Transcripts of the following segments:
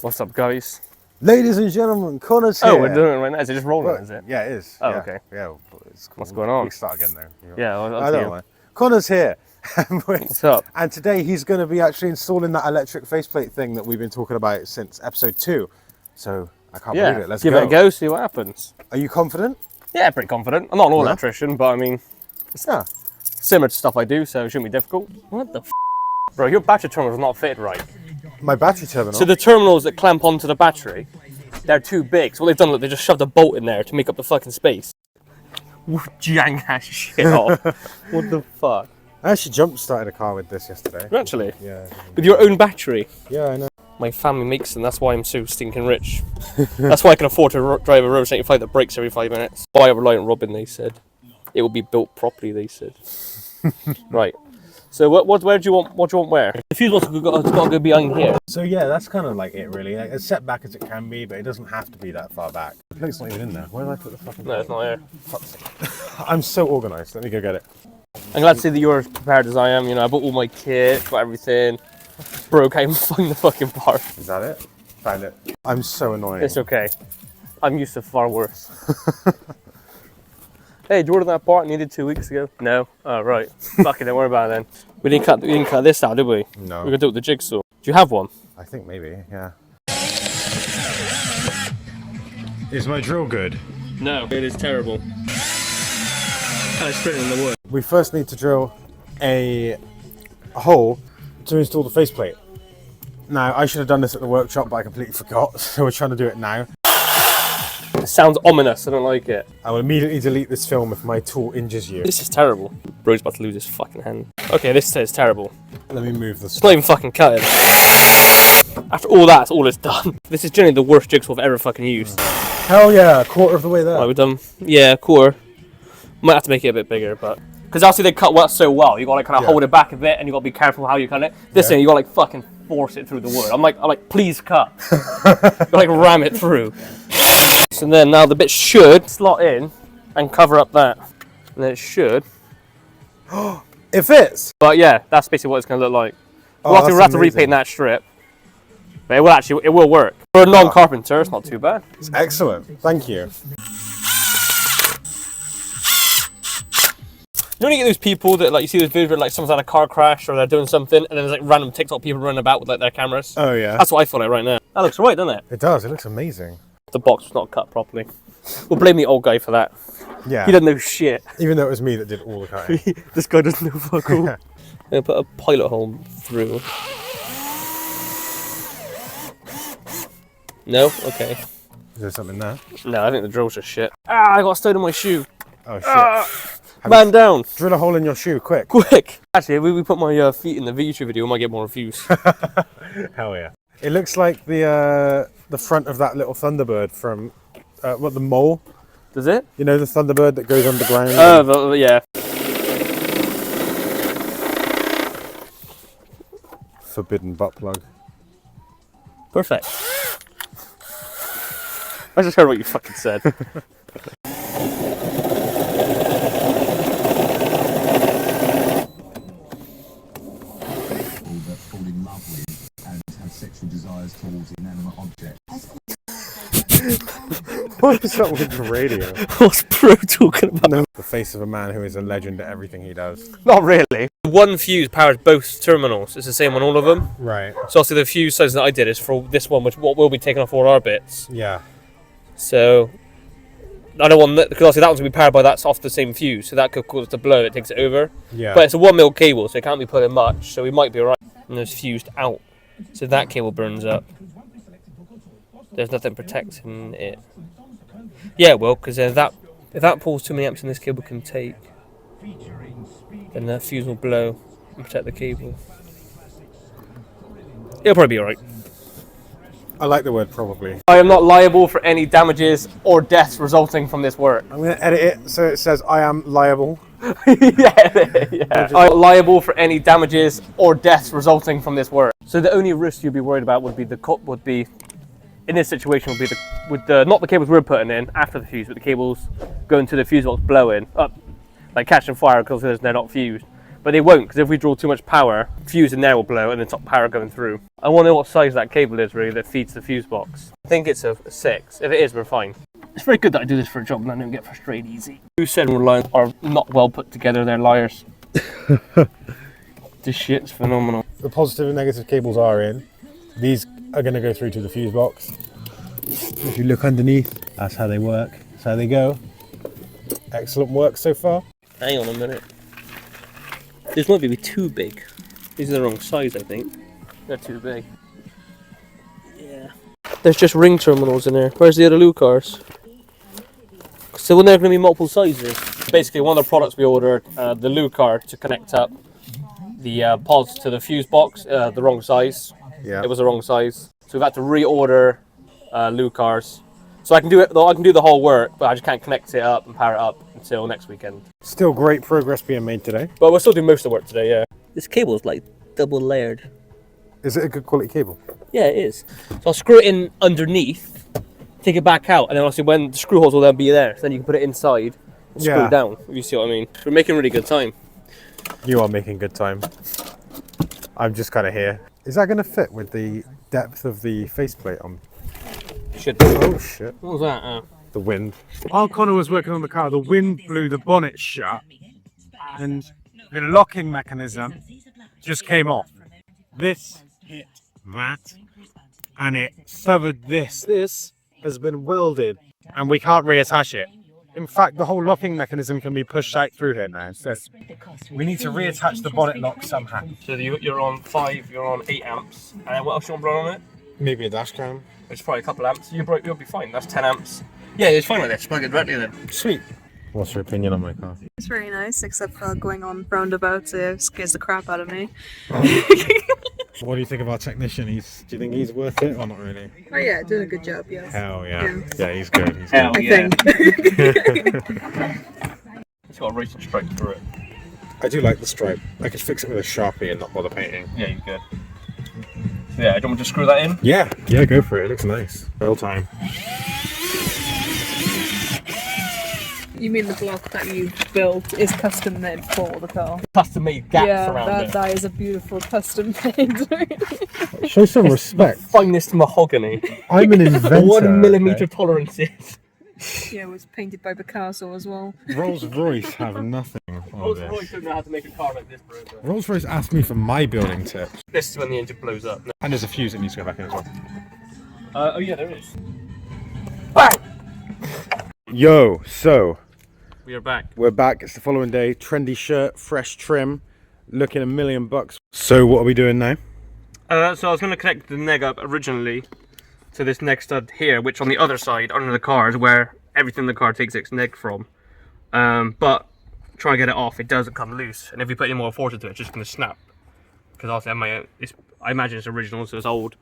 What's up, guys? Ladies and gentlemen, Connor's here. Oh, we're doing it right now. Is it just rolling, is it? Yeah, it is. Oh, yeah. okay. Yeah, it's cool. What's going on? We can start again though. Yeah, I don't know. Connor's here. What's up? And today he's going to be actually installing that electric faceplate thing that we've been talking about since episode 2. So I can't believe it. Let's give it a go, see what happens. Are you confident? Yeah, pretty confident. I'm not an electrician, but I mean, it's similar to stuff I do, so it shouldn't be difficult. What the f? Bro, your battery terminal is not fitted right. My battery terminal? So the terminals that clamp onto the battery, they're too big. So what they've done, look, they just shoved a bolt in there to make up the fucking space. Jang that shit off. What the fuck? I actually jump-started a car with this yesterday. Actually? Yeah. With your own battery? Yeah, I know. My family makes them, that's why I'm so stinking rich. That's why I can afford to drive a Rover 75 that breaks every 5 minutes. Buy a Reliant Robin, they said. It will be built properly, they said. Right. So where do you want where? The fuse box has got to go behind here. So yeah, that's kind of like it really. Like, as set back as it can be, but it doesn't have to be that far back. The plate's not even in there. Where did I put the fucking No, it's not here. I'm so organised. Let me go get it. I'm glad to see that you're as prepared as I am. You know, I bought all my kit, got everything. Broke, I even find the fucking part. Is that it? Found it. I'm so annoying. It's okay. I'm used to far worse. Hey, did you order that part needed 2 weeks ago? No? Oh, right. Fuck it, don't worry about it then. We didn't cut this out, did we? No. We're going to do it with the jigsaw. Do you have one? I think maybe, yeah. Is my drill good? No, it is terrible. Kind of sprinting in the wood. We first need to drill a hole to install the faceplate. Now, I should have done this at the workshop, but I completely forgot, so we're trying to do it now. It sounds ominous, I don't like it. I will immediately delete this film if my tool injures you. This is terrible. Bro's about to lose his fucking hand. Okay, this is terrible. Let me move this. It's not even fucking cutting. After all that, all it's done. This is generally the worst jigsaw I've ever fucking used. Hell yeah, a quarter of the way there. Right, we've done, yeah, quarter. Might have to make it a bit bigger, but... Because obviously they cut so well, you gotta kind of hold it back a bit and you gotta be careful how you cut it. This thing, you gotta like fucking force it through the wood. I'm like, please cut. You gotta like ram it through. So then now the bit should slot in and cover up that. And then it should. It fits! But yeah, that's basically what it's gonna look like. We'll have to repaint that strip. But it will work. For a non-carpenter, it's not too bad. It's excellent, thank you. You know when you get those people that like you see those videos where like someone's had a car crash or they're doing something and then there's like random TikTok people running about with like their cameras? Oh yeah. That's what I feel like right now. That looks right, doesn't it? It does, it looks amazing. The box was not cut properly. We'll blame the old guy for that. Yeah. He doesn't know shit. Even though it was me that did all the cutting. This guy doesn't know fuck all. I'm gonna put a pilot hole through. No? Okay. Is there something there? No, I think the drill's just shit. Ah, I got a stone in my shoe. Oh shit. Man down. Drill a hole in your shoe, quick. Quick. Actually, if we put my feet in the YouTube video, we might get more views. Hell yeah. It looks like the front of that little Thunderbird from, the mole. Does it? You know the Thunderbird that goes underground? Oh, yeah. Forbidden butt plug. Perfect. I just heard what you fucking said. fall in love with and have sexual desires towards inanimate objects. What is up with the radio? What's Pro talking about? No. The face of a man who is a legend at everything he does. Not really. One fuse powers both terminals. It's the same on all of them. Right. So obviously the fuse size that I did is for this one, which will be taking off all our bits. Yeah. So I don't want that, because obviously that one's going to be powered by that's off the same fuse, so that could cause it to blow, it takes it over. Yeah. But it's a 1 mil cable, so it can't be pulling much, so we might be alright. And there's fused out, so that cable burns up. There's nothing protecting it. Yeah, well, because if that pulls too many amps than this cable can take, then the fuse will blow and protect the cable. It'll probably be alright. I like the word probably. I am not liable for any damages or deaths resulting from this work. I'm going to edit it so it says I am liable. yeah. I'm liable for any damages or deaths resulting from this work. So the only risk you'd be worried about would be in this situation would be not the cables we're putting in after the fuse, but the cables going to the fuse box blowing up, like catching fire because they're not fused. But But they won't, because if we draw too much power, fuse in there will blow and the top power going through. I want to know what size that cable is really that feeds the fuse box. I think it's a 6. If it is, we're fine. It's very good that I do this for a job and I don't get frustrated easy. Who said Reliant are not well put together, they're liars. This shit's phenomenal. The positive and negative cables are in. These are going to go through to the fuse box. If you look underneath, that's how they work. That's how they go. Excellent work so far. Hang on a minute. This might be too big. These are the wrong size, I think. They're too big. Yeah. There's just ring terminals in there. Where's the other Lucars? So when there are going to be multiple sizes. Basically, one of the products we ordered, the Lucar to connect up the pods to the fuse box, the wrong size. Yeah. It was the wrong size. So we've had to reorder Lucars. So I can do it. I can do the whole work, but I just can't connect it up and power it up until next weekend. Still great progress being made today. But we'll still do most of the work today. Yeah. This cable is like double layered. Is it a good quality cable? Yeah, it is. So I'll screw it in underneath, take it back out, and then obviously when the screw holes will then be there, so then you can put it inside and screw it down. If you see what I mean. We're making really good time. You are making good time. I'm just kind of here. Is that going to fit with the depth of the faceplate on? Should do. Oh shit. What was that? The wind. While Connor was working on the car, the wind blew the bonnet shut and the locking mechanism just came off. This hit that and it severed this. This has been welded and we can't reattach it. In fact, the whole locking mechanism can be pushed out through here now. So we need to reattach the bonnet lock somehow. So you're on 5, you're on 8 amps. And what else you want to run on it? Maybe a dash cam. It's probably a couple amps. You'll be fine. That's 10 amps. Yeah, it's fine like this. Plug it directly then. Sweet. What's your opinion on my car? It's very nice, except for going on roundabouts. It scares the crap out of me. What do you think of our technician? Do you think he's worth it or not really? Oh yeah, doing a good job, yes. Hell yeah. Yeah, he's good. He's Hell good. yeah. I It's got a racing stripe through it. I do like the stripe. I could fix it with a Sharpie and not bother painting. Yeah, you could. So yeah, do you want me to screw that in? Yeah, go for it. It looks nice. Real time. You mean the block that you built is custom made for the car? Custom made gaps around it. That is a beautiful custom made. Show some respect. Finest mahogany. I'm an inventor. 1 millimeter tolerances. Yeah, it was painted by Picasso as well. Rolls Royce have nothing on Rolls-Royce this. don't know how to make a car like this, bro. Rolls Royce asked me for my building tips. This is when the engine blows up. No. And there's a fuse that needs to go back in as well. Oh yeah, there is. Yo, so We are back. we're back. It's the following day. Trendy shirt, fresh trim, looking $1 million. So what are we doing now? So I was going to connect the neg up originally to this neg stud here, which on the other side, under the car, is where everything in the car takes its neg from. But try and get it off, it doesn't come loose. And if you put any more force into it, it's just going to snap. Because obviously I imagine it's original, so it's old.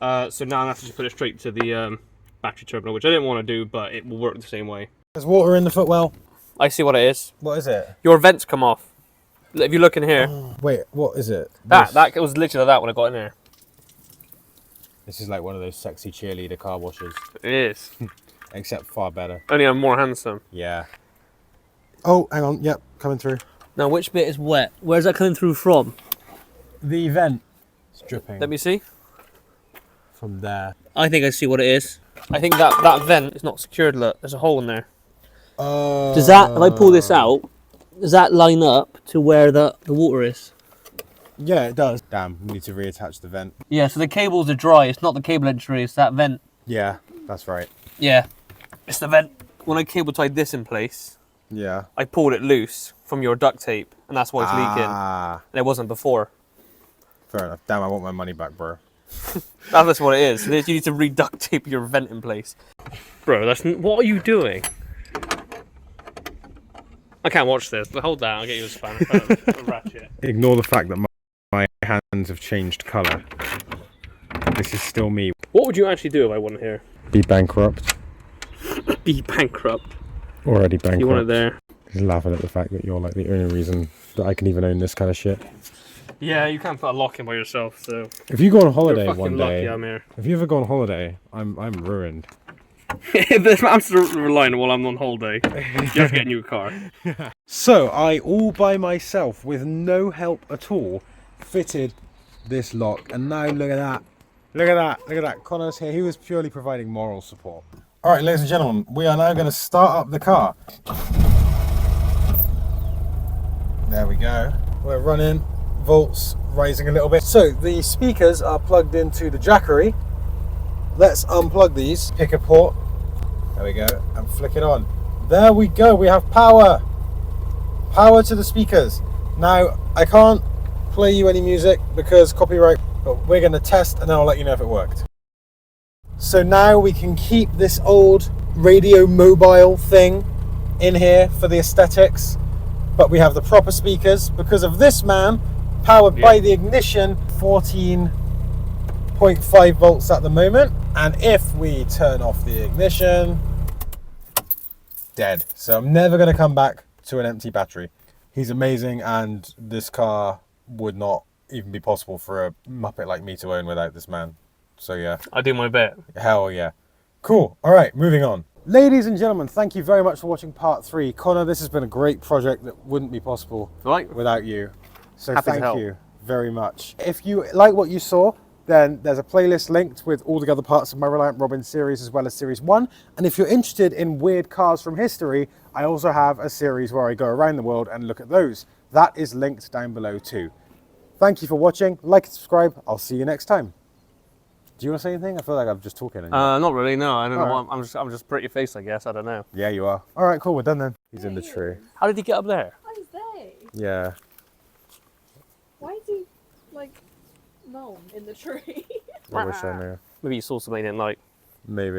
So now I have to just put it straight to the battery terminal, which I didn't want to do, but it will work the same way. There's water in the footwell. I see what it is. What is it? Your vents come off. If you look in here, Wait, what is it? that was literally that when I got in there. This is like one of those sexy cheerleader car washes. It is. Except far better. Only I'm more handsome. Yeah. Oh, hang on. Yep, coming through. Now, which bit is wet? Where's that coming through from? The vent. It's dripping Let me see. from there. I think I see what it is. I think that vent is not secured. Look, there's a hole in there. Does that, if I pull this out, does that line up to where the water is? Yeah, it does. Damn, we need to reattach the vent. Yeah, so the cables are dry. It's not the cable entry, it's that vent. Yeah, that's right. Yeah, it's the vent. When I cable tied this in place, Yeah. I pulled it loose from your duct tape, and that's why it's leaking. Ah, And it wasn't before. fair enough. Damn, I want my money back, bro. That's what it is. You need to re-duct tape your vent in place. Bro, what are you doing? I can't watch this. Hold that, I'll get you a spanner. A ratchet. Ignore the fact that my hands have changed colour. This is still me. What would you actually do if I wasn't here? Be bankrupt. Be bankrupt. Already bankrupt. You want it there? Just laughing at the fact that you're like the only reason that I can even own this kind of shit. Yeah, you can't put a lock in by yourself, so... If you go on You're holiday fucking one lucky day, I'm here. if you ever go on holiday, I'm ruined. I'm still relying while I'm on holiday. You have to get a new car. So I, all by myself, with no help at all, fitted this lock, and now look at that. Look at that, look at that. Connor's here, he was purely providing moral support. All right, ladies and gentlemen, we are now going to start up the car. There we go. We're running, volts rising a little bit. So the speakers are plugged into the jackery. Let's unplug these, pick a port, there we go, and flick it on. There we go, we have power. Power to the speakers. Now, I can't play you any music because copyright, but we're going to test and then I'll let you know if it worked. So now we can keep this old radio mobile thing in here for the aesthetics, but we have the proper speakers because of this man, powered by the ignition, 14.5 volts at the moment. And if we turn off the ignition, dead. So I'm never going to come back to an empty battery. He's amazing, and this car would not even be possible for a Muppet like me to own without this man. So yeah. I do my bit. Hell yeah. Cool. All right, moving on. Ladies and gentlemen, thank you very much for watching part 3. Connor, this has been a great project that wouldn't be possible without you. So thank you very much. If you like what you saw, then there's a playlist linked with all the other parts of my Reliant Robin series as well as series 1. And if you're interested in weird cars from history, I also have a series where I go around the world and look at those. That is linked down below too. Thank you for watching. Like and subscribe. I'll see you next time. Do you want to say anything? I feel like I'm just talking. Not really, no. I don't know. Right. I'm just pretty face, I guess. I don't know. Yeah, you are. All right, cool. We're done then. He's in the tree. How did he get up there? Why is they? Yeah. Why is he, like, known in the tree? I wish I knew. Maybe you saw something he didn't like. Maybe.